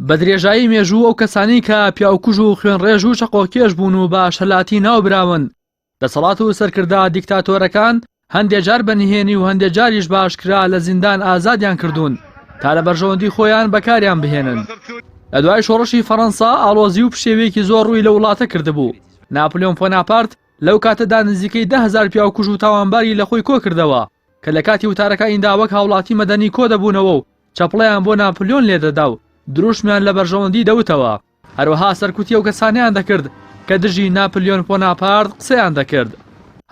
بە درێژایی مێژوو ئەو کەسانی کە پیاوکوژ و خوێنڕێژ و چەقۆکێش بوون و بە شەلاتی ناوبراون دەسەڵات و سەرکردا دیکتاتۆرەکان هەندێک جار بەنهێنی و هەندێک جاریش باشکرا لە زیندان ئازادیان کردوون تا لە بەرژەوەندی خۆیان بەکاریان بهێنن. لە دوای شۆڕشی فەڕەنسا ئاڵۆزی و پشێوەیەکی زۆر ڕووی لە وڵاتە کردبوو. ناپلیۆن بۆناپارت لەو کاتەدا نزیکەی 10,000 پیاوکوژ و تاوانباری لە خۆی کۆ کردەوە کە لە کاتی وتارەکانیدا وەک هاوڵاتی مەدەنی کۆ دەبوونەوە و چەپڵەیان بۆ ناپلیۆن لێدەدا و دروشمیان لە بەرژەوەندی دەوتەوە. هەروەها سەرکوتی ئەو کەسانیان دەکرد کە دژی ناپلیۆن بۆناپارت قسەیان دەکرد.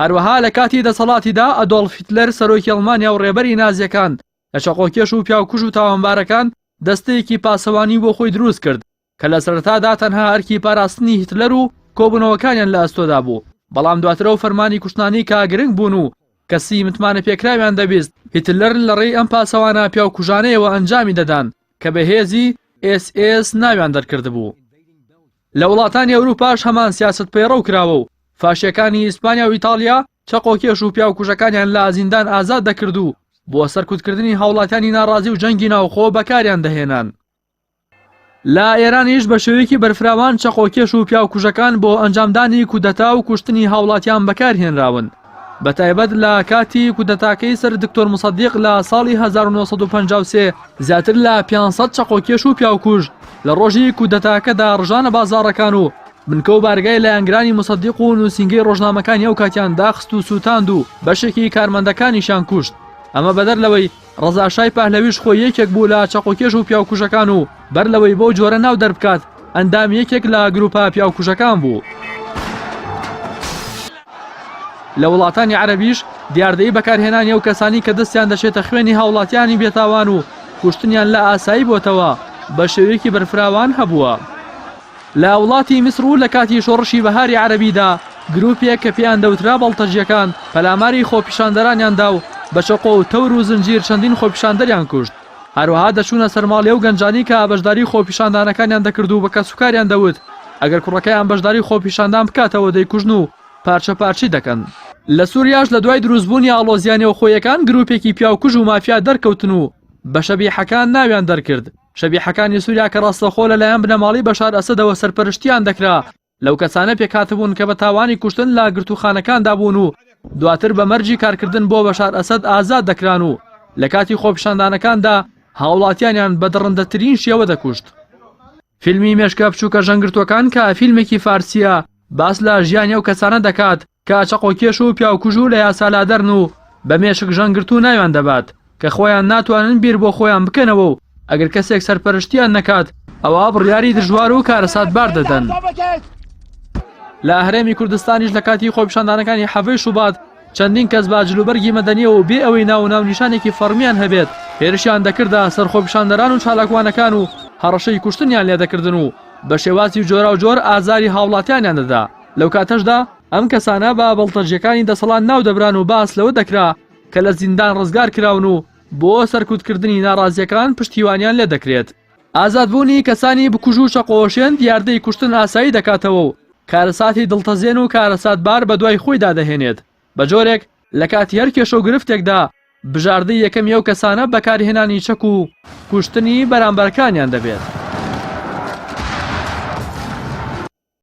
هەروەها لە کاتی دەسەڵاتیدا ئەدۆڵف هیتلەر سەرۆکی ئەڵمانیا و ڕێبەری نازیەکان لە چەقۆکێش و پیاوکوژ و تاوانبارەکان دەستەیەکی پاسەوانی بۆ خۆی دروست کرد کە لە سەرەتادا تەنها ئەرکی پاراستنی هیتلەر و کۆبوونەوەکانیان لە ئەستۆدا بوو. بەڵام دواترەوە فەرمانی کوشتنانی کە گرنگ بوون و کەسی متمانە پێکراویان دەبیست هیتلەر لە ڕێی ئەم پاسەوانە پیاوکوژانەیەوە ئەنجامی دەدان کە بەهێزی SS ناویان دەرکرد بوو. لە وڵاتانی ئەوروپاش هەمان سیاست پەیڕەو کراوە و فاشیەکانی ئیسپانیا و ئیتالیا چەقۆکێش و پیاوکوژەکانیان لە زیندان ئازاد دەکرد و بۆ سەرکوتکردنی هاوڵاتیانی ناڕازی و جەنگی ناوخۆ بەکاریان دەهێنان. لە ئێرانیش بە شێوەیەکی بەرفراوان چەقۆکێش و پیاوکوژەکان بۆ ئەنجامدانی کودەتا و کوشتنی هاوڵاتیان بەکارهێنراون. بەتایبەت لە کاتی کودەتاکەی سەر دکتۆر موسەدیق لە ساڵی 1953 زیاتر لە 500 چەقۆکێش و پیاوکوژ لە ڕۆژی کودەتاکەدا ڕژانە بازاڕەکان و بنکە و بارگای لە ئەنگرانی موسەدیق و نووسینگەی ڕۆژنامەکانی ئەو کاتیان داخست و سووتاند و بەشێکی کارمەندەکانیشان کوشت. ئەمە بەدەر لەوەی ڕەزاشای پاهلەویش خۆی یەکێک بوو لە چەقۆکێش و پیاوکوژەکان و بەر لەوەی بۆ جۆرە ناو دەربکات ئەندام یەکێک لە گروپا پیاوکوژەکان بوو. لە وڵاتانی عەرەبیش دیاردەی بەکارهێنانی ئەو کەسانی کە دەستیان دەچێتە خوێنی هاوڵاتیانی بێتاوان و کوشتنیان لە ئاسایی بۆتەوە بە شێوەیەکی بەرفراوان هەبووە. لە وڵاتی میسر و لە کاتی شۆڕشی بەهاری عەرەبیدا گروپێک کە پێیان دەوترا بەڵتەجیەکان پەلاماری خۆپیشاندەرانیاندا و بە چەقۆ و تەور و زنجیر چەندین خۆپیشاندەریان کوشت. هەروەها دەچوونە سەرماڵێ و گەنجانی کە بەشداری خۆپیشاندانەکانیان دەکرد و بە کەسوکاریان دەوت ئەگەر کوڕەکەیان بەشداری خۆپیشاندان بکاتەوە دەیکوژن و پارچە پارچی دەکەن. لە سووریاش لە دوای دروستبوونی ئاڵۆزیانەوە خۆیەکان گروپێکی پیاوکوژ و مافیا دەرکەوتن و بە شەبیحەکان ناویان دەرکرد. شەبیحەکانی سووریا کە ڕاستەخۆ لەلایەن بنەماڵی بەشار ئەسەدەوە سەرپەرشتیان دەکرا لەو کەسانە پێکهاتبوون کە بە تاوانی کوشتن لە گرتوخانەکاندا بوون و دواتر بە مەرجی کارکردن بۆ بەشار ئەسەد ئازاد دەکران و لە کاتی خۆپیشاندانەکاندا هاوڵاتیانیان بە دڕندەترین شێوە دەکوشت. فیلمی مێشکە بچووکە ژەنگرتوەکان کە فیلمێکی فارسیە باس لە ژیانی ئەو کەسانە دەکات کە چەقۆکێش و پیاوکوژ و لە یاسالادەرن و بە مێشک ژەنگرتو ناویان دەبات کە خۆیان ناتوانن بیر بۆ خۆیان بکەنەوە و ئەگەر کەسێک سەرپەرشتیان نەکات ئەوە بڕیاری دژوار و کارەساتبار دەدەن. لە هەرێمی کوردستانیش لە کاتی خۆپیشاندانەکانی حەڤەی شوبات چەندین کەس با جلوبەرگی مەدەنیەوە و بێ ئەوەی ناو نیشانێکی فەرمیان هەبێت هێرشیان دەکردا سەر خۆپیشاندەران و چالاکوانەکان و هەڕەشەی کوشتنیان لێ دەکردن و بە شێوازی جۆرا و جۆر ئازاری هاوڵاتیانیان دەدا. لەو کاتەشدا ئەم کەسانە بە بەڵتەجیەکانی دەسەڵات ناو دەبران و باس لەوە دەکرا کە لە زیندان ڕزگار کراون و بۆ سەرکوتکردنی ناڕازیەکان پشتیوانیان لێ دەکرێت. ئازادبوونی کەسانی بکوژ و چەقۆشێن دیاردەی کوشتن ئاسایی دەکاتەوە و کارەساتی دڵتەزێن و کارەساتبار بە دوای خۆیدا دەهێنێت. بە جۆرێک لە کاتی هەر کێشە و گرفتێکدا بژاردەی یەکەمی ئەو کەسانە بەکارهێنانی چەک و کوشتنی بەرامبەرەکانیان دەبێت.